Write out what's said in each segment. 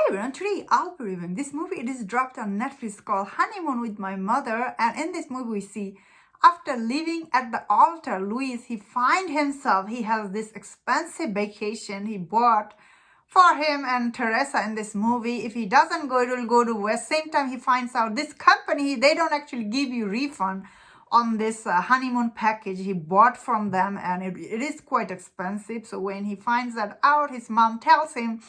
everyone, today I'll be reviewing this movie. It is dropped on Netflix called Honeymoon with My Mother, and in this movie we see after living at the altar, Louis, he finds himself, he has this expensive vacation he bought for him and Teresa in this movie. If he doesn't go, it will go to West. Same time he finds out this company, they don't actually give you refund on this honeymoon package he bought from them, and it is quite expensive. So when he finds that out, his mom tells him,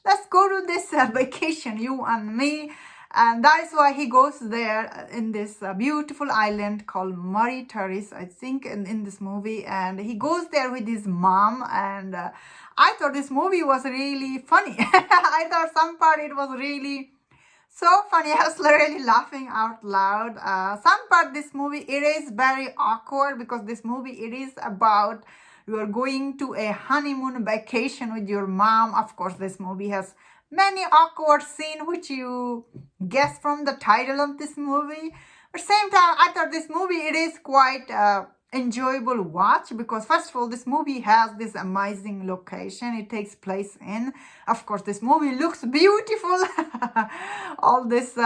let's go to this vacation, you and me. And that is why he goes there in this beautiful island called Mauritius, I think, in this movie. And he goes there with his mom. And I thought this movie was really funny. I thought some part it was really so funny. I was really laughing out loud. Some part this movie, it is very awkward because this movie, it is about you are going to a honeymoon vacation with your mom. Of course, this movie has many awkward scenes, which you guess from the title of this movie. But same time, I thought this movie, it is quite enjoyable watch because first of all, this movie has this amazing location it takes place in. Of course, this movie looks beautiful. All this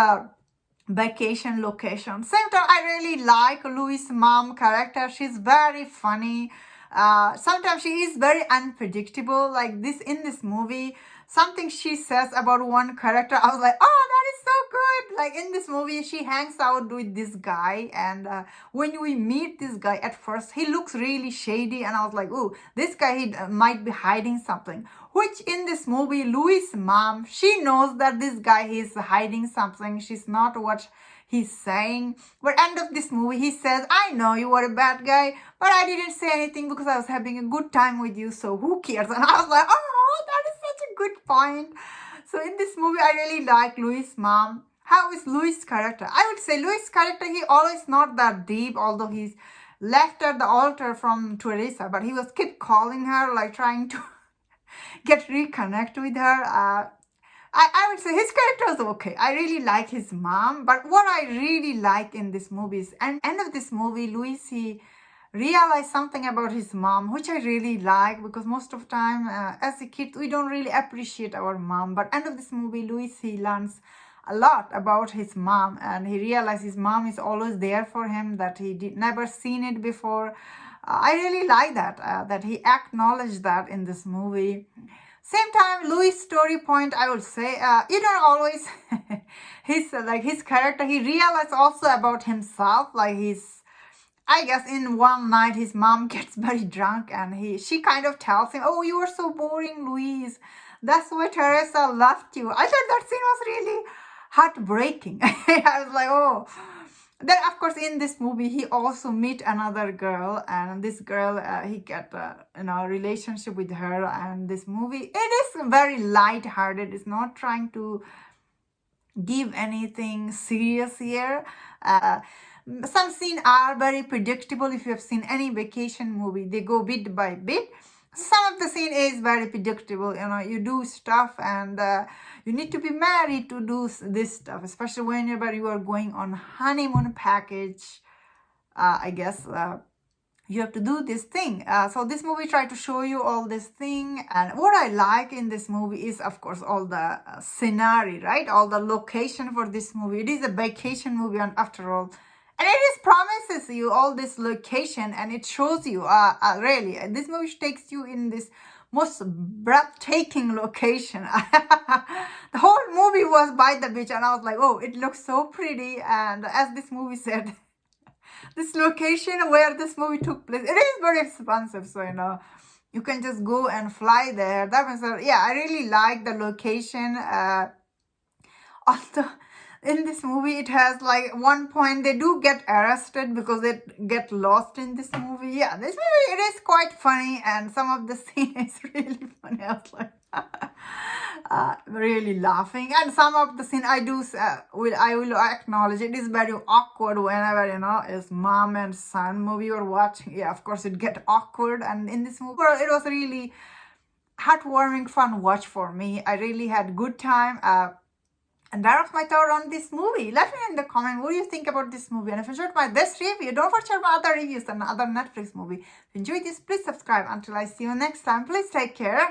vacation location. Same time, I really like Louis' mom character. She's very funny. Sometimes she is very unpredictable, like this in this movie. Something she says about one character, I was like, oh, that is so good. Like in this movie, she hangs out with this guy, and when we meet this guy at first, he looks really shady, and I was like, oh, this guy, he might be hiding something. Which in this movie, Louis' mom, she knows that this guy is hiding something. She's not what he's saying. But end of this movie, he says, I know you were a bad guy, but I didn't say anything because I was having a good time with you, so who cares? And I was like, oh, that is such a good point. So in this movie, I really like Louis' mom. How is Louis' character? I would say Louis' character, he always not that deep, although he's left at the altar from Teresa, but he was keep calling her, like trying to get reconnect with her. I would say his character was okay. I really like his mom. But what I really like in this movie is, at the end of this movie, Louis, he realized something about his mom, which I really like because most of the time, as a kid, we don't really appreciate our mom. But end of this movie, Louis, he learns a lot about his mom, and he realized his mom is always there for him, that he did never seen it before. I really like that he acknowledged that in this movie. Same time, Louis' story point, I would say, you don't always, his character, he realized also about himself, like I guess in one night, his mom gets very drunk and she kind of tells him, oh, you are so boring, Louis. That's why Teresa left you. I thought that scene was really heartbreaking. I was like, oh. Then, of course, in this movie, he also meet another girl, and this girl, he get a relationship with her. And this movie, it is very light-hearted. It's not trying to give anything serious here. Some scenes are very predictable. If you have seen any vacation movie, they go bit by bit. Some of the scene is very predictable. You do stuff and you need to be married to do this stuff, especially whenever you are going on honeymoon package. I guess you have to do this thing. So this movie tried to show you all this thing. And what I like in this movie is, of course, all the scenery, right? All the location for this movie. It is a vacation movie, and after all, and it just promises you all this location, and it shows you, really, this movie takes you in this most breathtaking location. The whole movie was by the beach, and I was like, oh, it looks so pretty. And as this movie said, this location where this movie took place, it is very expensive. So, you can just go and fly there. That means, yeah, I really like the location. Also, in this movie, it has like one point they do get arrested because they get lost in this movie. Yeah, this movie, it is quite funny, and some of the scene is really funny. I was like really laughing, and some of the scene I will acknowledge it is very awkward whenever it's mom and son movie you're watching. Yeah, of course it get awkward, and in this movie, well, it was really heartwarming, fun watch for me. I really had good time. And that was my thought on this movie. Let me know in the comment what do you think about this movie. And if you enjoyed this review, don't forget to check my other reviews and other Netflix movie. If you enjoyed this, please subscribe. Until I see you next time, please take care.